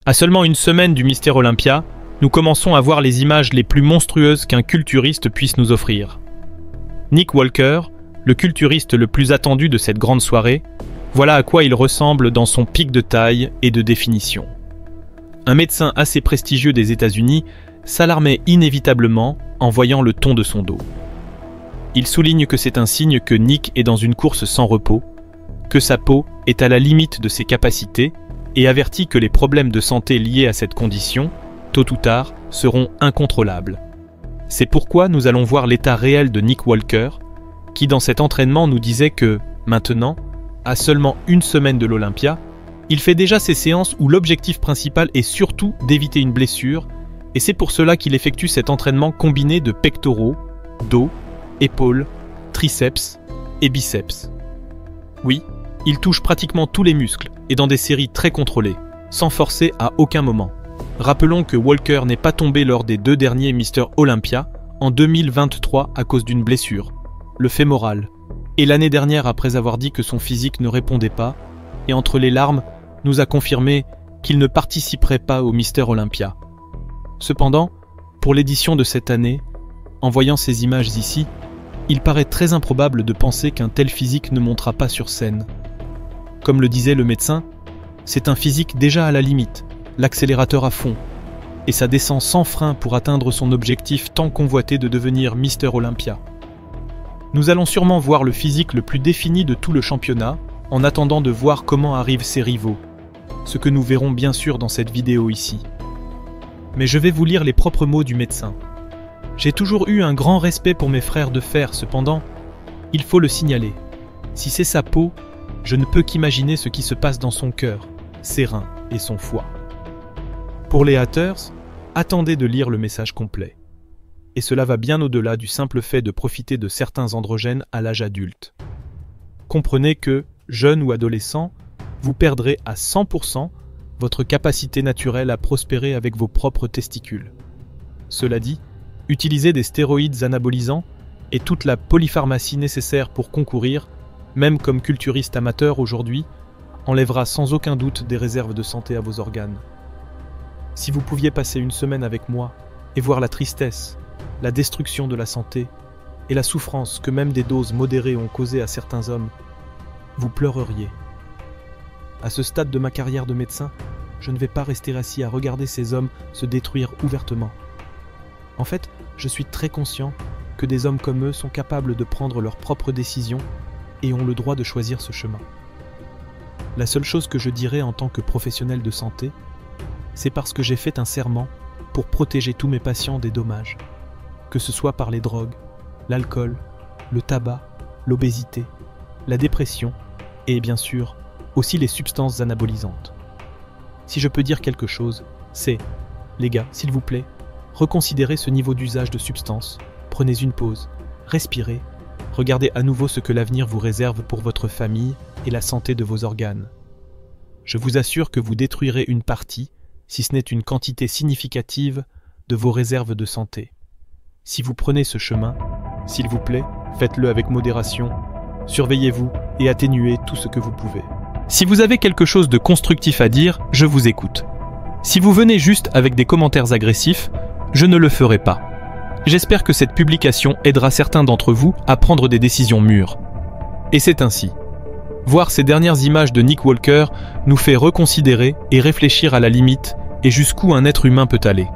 À seulement une semaine du Mister Olympia, nous commençons à voir les images les plus monstrueuses qu'un culturiste puisse nous offrir. Nick Walker, le culturiste le plus attendu de cette grande soirée, voilà à quoi il ressemble dans son pic de taille et de définition. Un médecin assez prestigieux des États-Unis s'alarmait inévitablement en voyant le ton de son dos. Il souligne que c'est un signe que Nick est dans une course sans repos, que sa peau est à la limite de ses capacités et avertit que les problèmes de santé liés à cette condition, tôt ou tard, seront incontrôlables. C'est pourquoi nous allons voir l'état réel de Nick Walker, qui dans cet entraînement nous disait que, maintenant, à seulement une semaine de l'Olympia, il fait déjà ces séances où l'objectif principal est surtout d'éviter une blessure, et c'est pour cela qu'il effectue cet entraînement combiné de pectoraux, dos, épaules, triceps et biceps. Oui, il touche pratiquement tous les muscles et dans des séries très contrôlées, sans forcer à aucun moment. Rappelons que Walker n'est pas tombé lors des 2 derniers Mister Olympia en 2023 à cause d'une blessure, le fémoral, et l'année dernière après avoir dit que son physique ne répondait pas, et entre les larmes, nous a confirmé qu'il ne participerait pas au Mister Olympia. Cependant, pour l'édition de cette année, en voyant ces images ici, il paraît très improbable de penser qu'un tel physique ne montera pas sur scène. Comme le disait le médecin, c'est un physique déjà à la limite, l'accélérateur à fond, et ça descend sans frein pour atteindre son objectif tant convoité de devenir Mister Olympia. Nous allons sûrement voir le physique le plus défini de tout le championnat, en attendant de voir comment arrivent ses rivaux, ce que nous verrons bien sûr dans cette vidéo ici. Mais je vais vous lire les propres mots du médecin. J'ai toujours eu un grand respect pour mes frères de fer, cependant, il faut le signaler. Si c'est sa peau, je ne peux qu'imaginer ce qui se passe dans son cœur, ses reins et son foie. Pour les haters, attendez de lire le message complet. Et cela va bien au-delà du simple fait de profiter de certains androgènes à l'âge adulte. Comprenez que, jeune ou adolescent, vous perdrez à 100% votre capacité naturelle à prospérer avec vos propres testicules. Cela dit, utiliser des stéroïdes anabolisants et toute la polypharmacie nécessaire pour concourir, même comme culturiste amateur aujourd'hui, enlèvera sans aucun doute des réserves de santé à vos organes. Si vous pouviez passer une semaine avec moi et voir la tristesse, la destruction de la santé et la souffrance que même des doses modérées ont causé à certains hommes, vous pleureriez. À ce stade de ma carrière de médecin, je ne vais pas rester assis à regarder ces hommes se détruire ouvertement. En fait, je suis très conscient que des hommes comme eux sont capables de prendre leurs propres décisions et ont le droit de choisir ce chemin. La seule chose que je dirais en tant que professionnel de santé, c'est parce que j'ai fait un serment pour protéger tous mes patients des dommages, que ce soit par les drogues, l'alcool, le tabac, l'obésité, la dépression et bien sûr aussi les substances anabolisantes. Si je peux dire quelque chose, c'est, les gars, s'il vous plaît, reconsidérez ce niveau d'usage de substances, prenez une pause, respirez, regardez à nouveau ce que l'avenir vous réserve pour votre famille et la santé de vos organes. Je vous assure que vous détruirez une partie, si ce n'est une quantité significative, de vos réserves de santé. Si vous prenez ce chemin, s'il vous plaît, faites-le avec modération, surveillez-vous et atténuez tout ce que vous pouvez. Si vous avez quelque chose de constructif à dire, je vous écoute. Si vous venez juste avec des commentaires agressifs, je ne le ferai pas. J'espère que cette publication aidera certains d'entre vous à prendre des décisions mûres. Et c'est ainsi. Voir ces dernières images de Nick Walker nous fait reconsidérer et réfléchir à la limite et jusqu'où un être humain peut aller.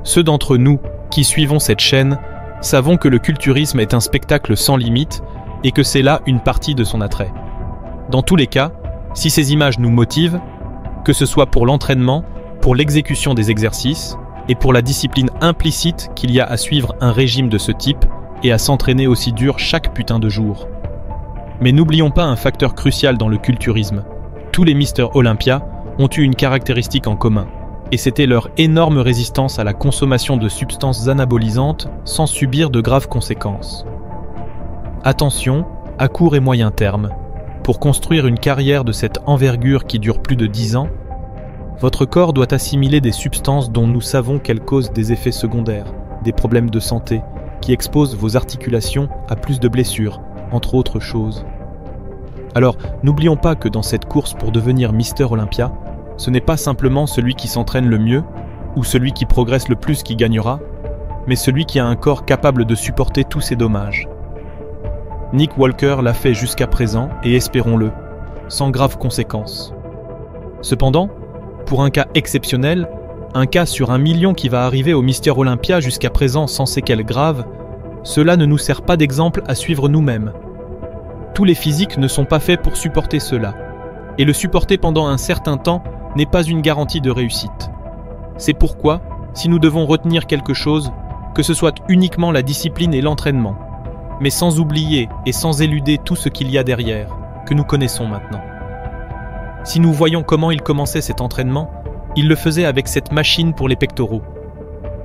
Ceux d'entre nous qui suivons cette chaîne savons que le culturisme est un spectacle sans limite et que c'est là une partie de son attrait. Dans tous les cas, si ces images nous motivent, que ce soit pour l'entraînement, pour l'exécution des exercices et pour la discipline implicite qu'il y a à suivre un régime de ce type et à s'entraîner aussi dur chaque putain de jour. Mais n'oublions pas un facteur crucial dans le culturisme. Tous les Mister Olympia ont eu une caractéristique en commun, et c'était leur énorme résistance à la consommation de substances anabolisantes sans subir de graves conséquences. Attention, à court et moyen terme, pour construire une carrière de cette envergure qui dure plus de 10 ans, votre corps doit assimiler des substances dont nous savons qu'elles causent des effets secondaires, des problèmes de santé, qui exposent vos articulations à plus de blessures, entre autres choses. Alors, n'oublions pas que dans cette course pour devenir Mister Olympia, ce n'est pas simplement celui qui s'entraîne le mieux ou celui qui progresse le plus qui gagnera, mais celui qui a un corps capable de supporter tous ces dommages. Nick Walker l'a fait jusqu'à présent et espérons-le, sans graves conséquences. Cependant, pour un cas exceptionnel, un cas sur 1 million qui va arriver au Mister Olympia jusqu'à présent sans séquelles graves, cela ne nous sert pas d'exemple à suivre nous-mêmes. Tous les physiques ne sont pas faits pour supporter cela, et le supporter pendant un certain temps n'est pas une garantie de réussite. C'est pourquoi, si nous devons retenir quelque chose, que ce soit uniquement la discipline et l'entraînement, mais sans oublier et sans éluder tout ce qu'il y a derrière, que nous connaissons maintenant. Si nous voyons comment il commençait cet entraînement, il le faisait avec cette machine pour les pectoraux.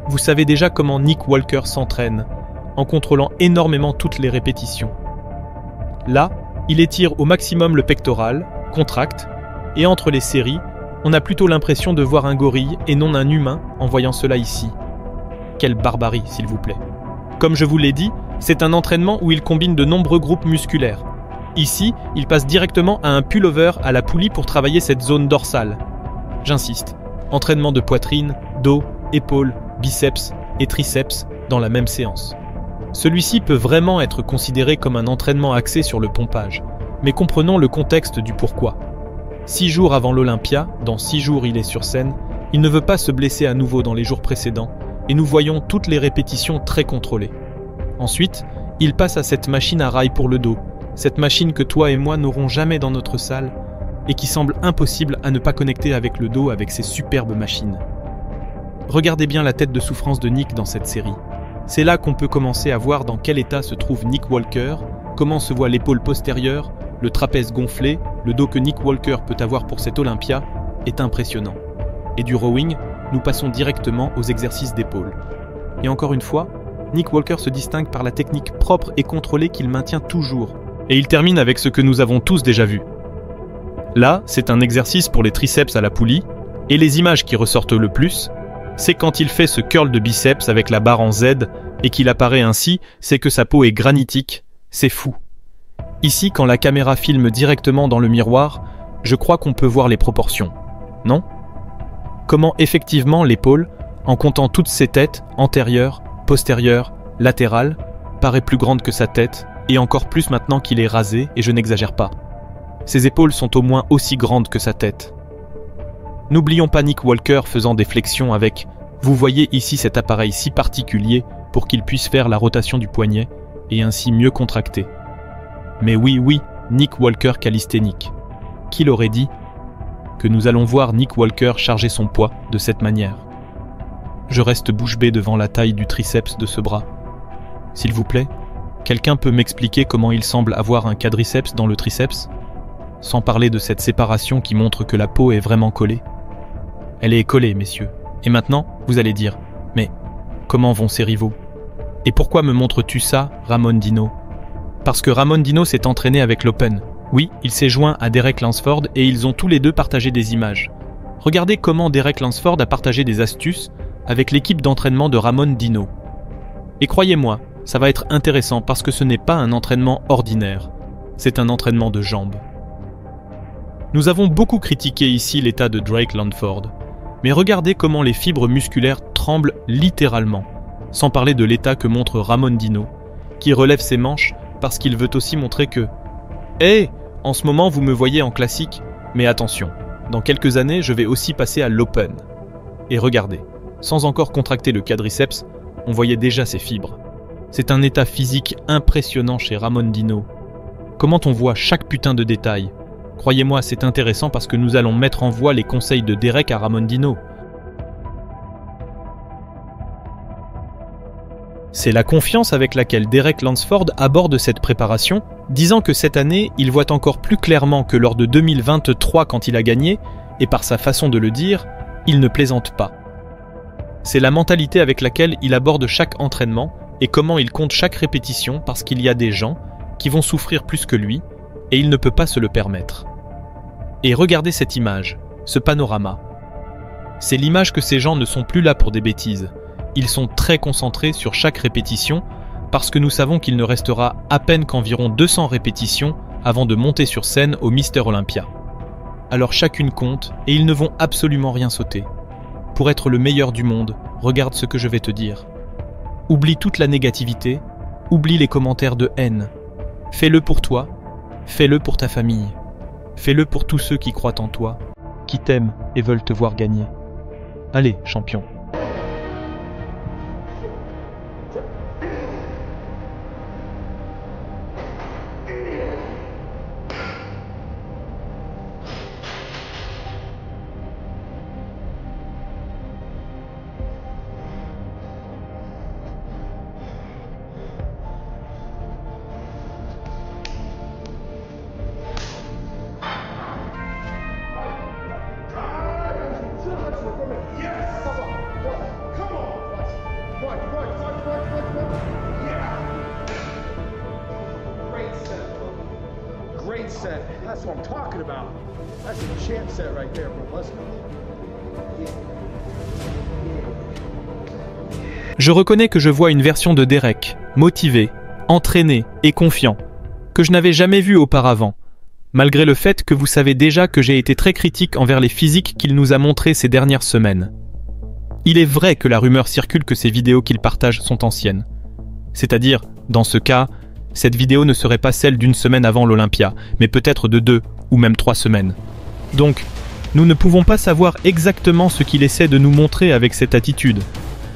Vous savez déjà comment Nick Walker s'entraîne, en contrôlant énormément toutes les répétitions. Là, il étire au maximum le pectoral, contracte, et entre les séries, on a plutôt l'impression de voir un gorille et non un humain en voyant cela ici. Quelle barbarie, s'il vous plaît. Comme je vous l'ai dit, c'est un entraînement où il combine de nombreux groupes musculaires. Ici, il passe directement à un pullover à la poulie pour travailler cette zone dorsale. J'insiste, entraînement de poitrine, dos, épaules, biceps et triceps dans la même séance. Celui-ci peut vraiment être considéré comme un entraînement axé sur le pompage, mais comprenons le contexte du pourquoi. 6 jours avant l'Olympia, dans 6 jours il est sur scène, il ne veut pas se blesser à nouveau dans les jours précédents, et nous voyons toutes les répétitions très contrôlées. Ensuite, il passe à cette machine à rails pour le dos, cette machine que toi et moi n'aurons jamais dans notre salle, et qui semble impossible à ne pas connecter avec le dos avec ces superbes machines. Regardez bien la tête de souffrance de Nick dans cette série. C'est là qu'on peut commencer à voir dans quel état se trouve Nick Walker, comment se voit l'épaule postérieure, le trapèze gonflé, le dos que Nick Walker peut avoir pour cet Olympia est impressionnant. Et du rowing, nous passons directement aux exercices d'épaule. Et encore une fois, Nick Walker se distingue par la technique propre et contrôlée qu'il maintient toujours. Et il termine avec ce que nous avons tous déjà vu. Là, c'est un exercice pour les triceps à la poulie, et les images qui ressortent le plus, c'est quand il fait ce curl de biceps avec la barre en Z et qu'il apparaît ainsi, c'est que sa peau est granitique, c'est fou. Ici, quand la caméra filme directement dans le miroir, je crois qu'on peut voir les proportions, non ? Comment effectivement l'épaule, en comptant toutes ses têtes, antérieure, postérieure, latérale, paraît plus grande que sa tête, et encore plus maintenant qu'il est rasé, et je n'exagère pas. Ses épaules sont au moins aussi grandes que sa tête. N'oublions pas Nick Walker faisant des flexions avec, vous voyez ici cet appareil si particulier pour qu'il puisse faire la rotation du poignet, et ainsi mieux contracter. Mais oui, Nick Walker calisthénique. Qui l'aurait dit que nous allons voir Nick Walker charger son poids de cette manière? Je reste bouche bée devant la taille du triceps de ce bras. S'il vous plaît, quelqu'un peut m'expliquer comment il semble avoir un quadriceps dans le triceps? Sans parler de cette séparation qui montre que la peau est vraiment collée. Elle est collée, messieurs. Et maintenant, vous allez dire, mais comment vont ses rivaux? Et pourquoi me montres-tu ça, Ramon Dino? Parce que Ramon Dino s'est entraîné avec l'Open. Oui, il s'est joint à Derek Lansford et ils ont tous les deux partagé des images. Regardez comment Derek Lansford a partagé des astuces avec l'équipe d'entraînement de Ramon Dino. Et croyez-moi, ça va être intéressant parce que ce n'est pas un entraînement ordinaire. C'est un entraînement de jambes. Nous avons beaucoup critiqué ici l'état de Derek Lansford. Mais regardez comment les fibres musculaires tremblent littéralement. Sans parler de l'état que montre Ramon Dino, qui relève ses manches parce qu'il veut aussi montrer que « Hey, en ce moment vous me voyez en classique, mais attention, dans quelques années je vais aussi passer à l'Open. » Et regardez, sans encore contracter le quadriceps, on voyait déjà ses fibres. C'est un état physique impressionnant chez Ramon Dino. Comment on voit chaque putain de détail. Croyez-moi, c'est intéressant parce que nous allons mettre en voie les conseils de Derek à Ramon Dino. C'est la confiance avec laquelle Derek Lansford aborde cette préparation, disant que cette année, il voit encore plus clairement que lors de 2023 quand il a gagné, et par sa façon de le dire, il ne plaisante pas. C'est la mentalité avec laquelle il aborde chaque entraînement et comment il compte chaque répétition parce qu'il y a des gens qui vont souffrir plus que lui et il ne peut pas se le permettre. Et regardez cette image, ce panorama. C'est l'image que ces gens ne sont plus là pour des bêtises. Ils sont très concentrés sur chaque répétition parce que nous savons qu'il ne restera à peine qu'environ 200 répétitions avant de monter sur scène au Mister Olympia. alors chacune compte et ils ne vont absolument rien sauter. Pour être le meilleur du monde, regarde ce que je vais te dire. Oublie toute la négativité, oublie les commentaires de haine. Fais-le pour toi, fais-le pour ta famille. Fais-le pour tous ceux qui croient en toi, qui t'aiment et veulent te voir gagner. Allez, champion. Great set. That's what I'm talking about. That's a champ set right there, bro. Let's go. Je reconnais que je vois une version de Derek, motivé, entraîné et confiant, que je n'avais jamais vu auparavant, malgré le fait que vous savez déjà que j'ai été très critique envers les physiques qu'il nous a montrés ces dernières semaines. Il est vrai que la rumeur circule que ces vidéos qu'il partage sont anciennes. C'est-à-dire, dans ce cas, cette vidéo ne serait pas celle d'une semaine avant l'Olympia, mais peut-être de 2 ou même 3 semaines. Donc, nous ne pouvons pas savoir exactement ce qu'il essaie de nous montrer avec cette attitude.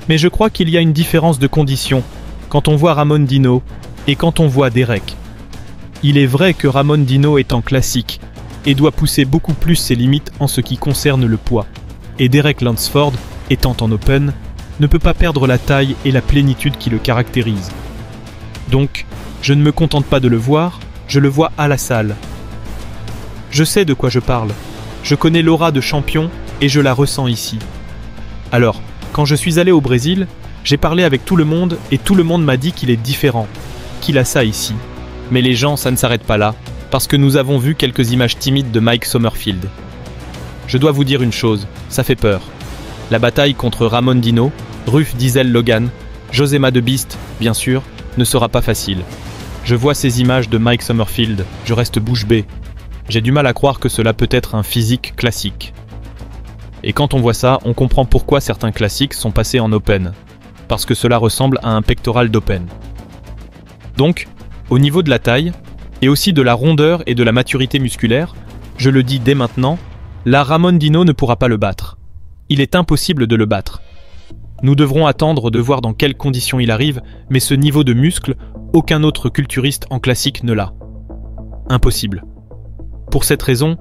Mais je crois qu'il y a une différence de conditions quand on voit Ramon Dino et quand on voit Derek. Il est vrai que Ramon Dino est en classique et doit pousser beaucoup plus ses limites en ce qui concerne le poids. Et Derek Lansford, étant en open, ne peut pas perdre la taille et la plénitude qui le caractérisent. Donc, je ne me contente pas de le voir, je le vois à la salle. Je sais de quoi je parle. Je connais l'aura de champion et je la ressens ici. Alors, quand je suis allé au Brésil, j'ai parlé avec tout le monde et tout le monde m'a dit qu'il est différent, qu'il a ça ici. Mais les gens, ça ne s'arrête pas là, parce que nous avons vu quelques images timides de Mike Summerfield. Je dois vous dire une chose, ça fait peur. La bataille contre Ramon Dino, Ruth Diesel Logan, Josema de Beast, bien sûr, ne sera pas facile. Je vois ces images de Mike Summerfield, je reste bouche bée. J'ai du mal à croire que cela peut être un physique classique. Et quand on voit ça, on comprend pourquoi certains classiques sont passés en open. Parce que cela ressemble à un pectoral d'open. Donc, au niveau de la taille, et aussi de la rondeur et de la maturité musculaire, je le dis dès maintenant, là Ramon Dino ne pourra pas le battre. Il est impossible de le battre. Nous devrons attendre de voir dans quelles conditions il arrive, mais ce niveau de muscle, aucun autre culturiste en classique ne l'a. Impossible. Pour cette raison,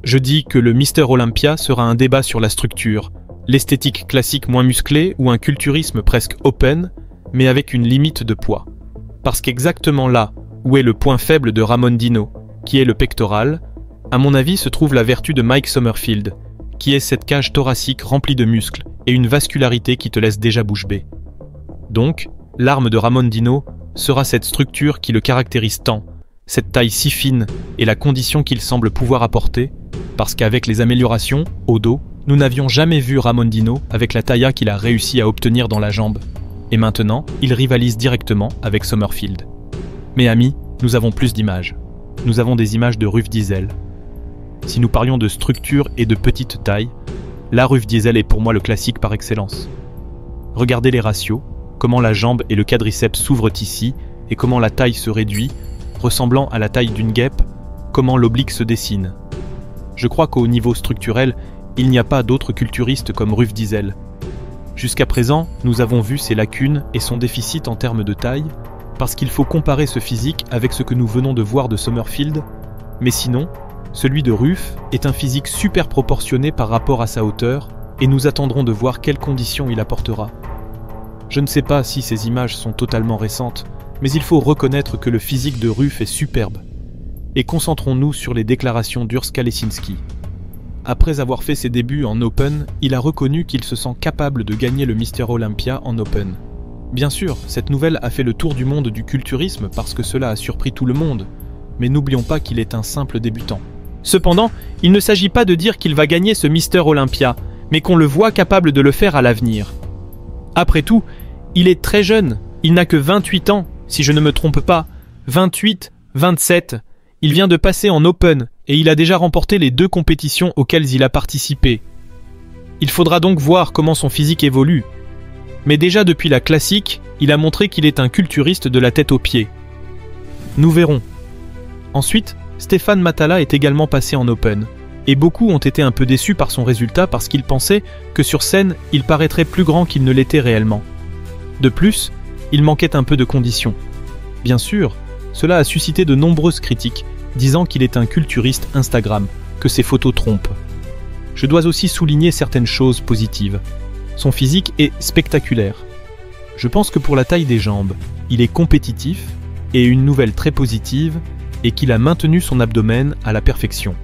je dis que le Mister Olympia sera un débat sur la structure, l'esthétique classique moins musclée ou un culturisme presque open, mais avec une limite de poids. Parce qu'exactement là où est le point faible de Ramon Dino, qui est le pectoral, à mon avis se trouve la vertu de Mike Summerfield, qui est cette cage thoracique remplie de muscles et une vascularité qui te laisse déjà bouche bée. Donc, l'arme de Ramon Dino sera cette structure qui le caractérise tant, cette taille si fine et la condition qu'il semble pouvoir apporter, parce qu'avec les améliorations, au dos, nous n'avions jamais vu Ramon Dino avec la taille qu'il a réussi à obtenir dans la jambe. Et maintenant, il rivalise directement avec Summerfield. Mais amis, nous avons plus d'images. Nous avons des images de Ruth Diesel. Si nous parlions de structure et de petite taille, la Ruth Diesel est pour moi le classique par excellence. Regardez les ratios, comment la jambe et le quadriceps s'ouvrent ici, et comment la taille se réduit, ressemblant à la taille d'une guêpe, comment l'oblique se dessine. Je crois qu'au niveau structurel, il n'y a pas d'autres culturistes comme Ruth Diesel. Jusqu'à présent, nous avons vu ses lacunes et son déficit en termes de taille, parce qu'il faut comparer ce physique avec ce que nous venons de voir de Summerfield, mais sinon, celui de Ruth est un physique super proportionné par rapport à sa hauteur, et nous attendrons de voir quelles conditions il apportera. Je ne sais pas si ces images sont totalement récentes, mais il faut reconnaître que le physique de Ruth est superbe. Et concentrons-nous sur les déclarations d'Urs Kalesinski. Après avoir fait ses débuts en Open, il a reconnu qu'il se sent capable de gagner le Mister Olympia en Open. Bien sûr, cette nouvelle a fait le tour du monde du culturisme parce que cela a surpris tout le monde, mais n'oublions pas qu'il est un simple débutant. Cependant, il ne s'agit pas de dire qu'il va gagner ce Mister Olympia, mais qu'on le voit capable de le faire à l'avenir. Après tout, il est très jeune, il n'a que 28 ans, si je ne me trompe pas, 28, 27, Il vient de passer en Open et il a déjà remporté les 2 compétitions auxquelles il a participé. Il faudra donc voir comment son physique évolue. Mais déjà depuis la classique, il a montré qu'il est un culturiste de la tête aux pieds. Nous verrons. Ensuite, Stéphane Matala est également passé en Open. Et beaucoup ont été un peu déçus par son résultat parce qu'ils pensaient que sur scène, il paraîtrait plus grand qu'il ne l'était réellement. De plus, il manquait un peu de conditions. Bien sûr, cela a suscité de nombreuses critiques, disant qu'il est un culturiste Instagram, que ses photos trompent. Je dois aussi souligner certaines choses positives. Son physique est spectaculaire. Je pense que pour la taille des jambes, il est compétitif, et une nouvelle très positive est qu'il a maintenu son abdomen à la perfection,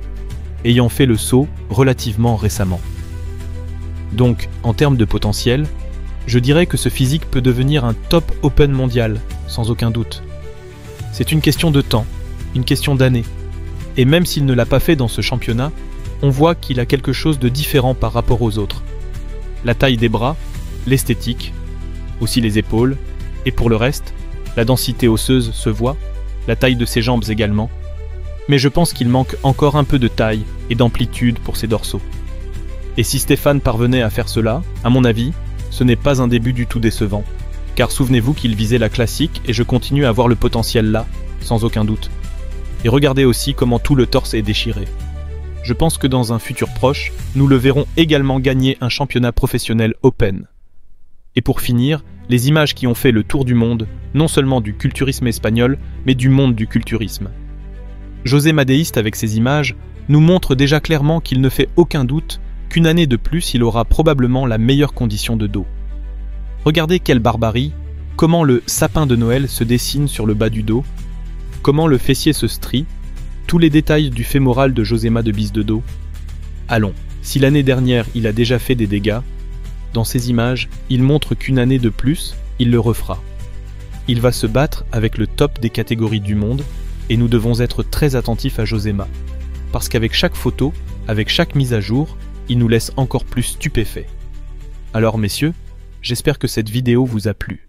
ayant fait le saut relativement récemment. Donc, en termes de potentiel, je dirais que ce physique peut devenir un top Open mondial, sans aucun doute. C'est une question de temps, une question d'années. Et même s'il ne l'a pas fait dans ce championnat, on voit qu'il a quelque chose de différent par rapport aux autres. La taille des bras, l'esthétique, aussi les épaules, et pour le reste, la densité osseuse se voit, la taille de ses jambes également. Mais je pense qu'il manque encore un peu de taille et d'amplitude pour ses dorsaux. Et si Stéphane parvenait à faire cela, à mon avis, ce n'est pas un début du tout décevant. Car souvenez-vous qu'il visait la classique et je continue à voir le potentiel là, sans aucun doute. Et regardez aussi comment tout le torse est déchiré. Je pense que dans un futur proche, nous le verrons également gagner un championnat professionnel Open. Et pour finir, les images qui ont fait le tour du monde, non seulement du culturisme espagnol, mais du monde du culturisme. José Madéiste, avec ces images, nous montre déjà clairement qu'il ne fait aucun doute qu'une année de plus, il aura probablement la meilleure condition de dos. Regardez quelle barbarie, comment le sapin de Noël se dessine sur le bas du dos, comment le fessier se strie, tous les détails du fémoral de Joséma de Bise de dos. Allons, si l'année dernière il a déjà fait des dégâts, dans ces images, il montre qu'une année de plus, il le refera. Il va se battre avec le top des catégories du monde, et nous devons être très attentifs à Joséma, parce qu'avec chaque photo, avec chaque mise à jour, il nous laisse encore plus stupéfaits. Alors messieurs, j'espère que cette vidéo vous a plu.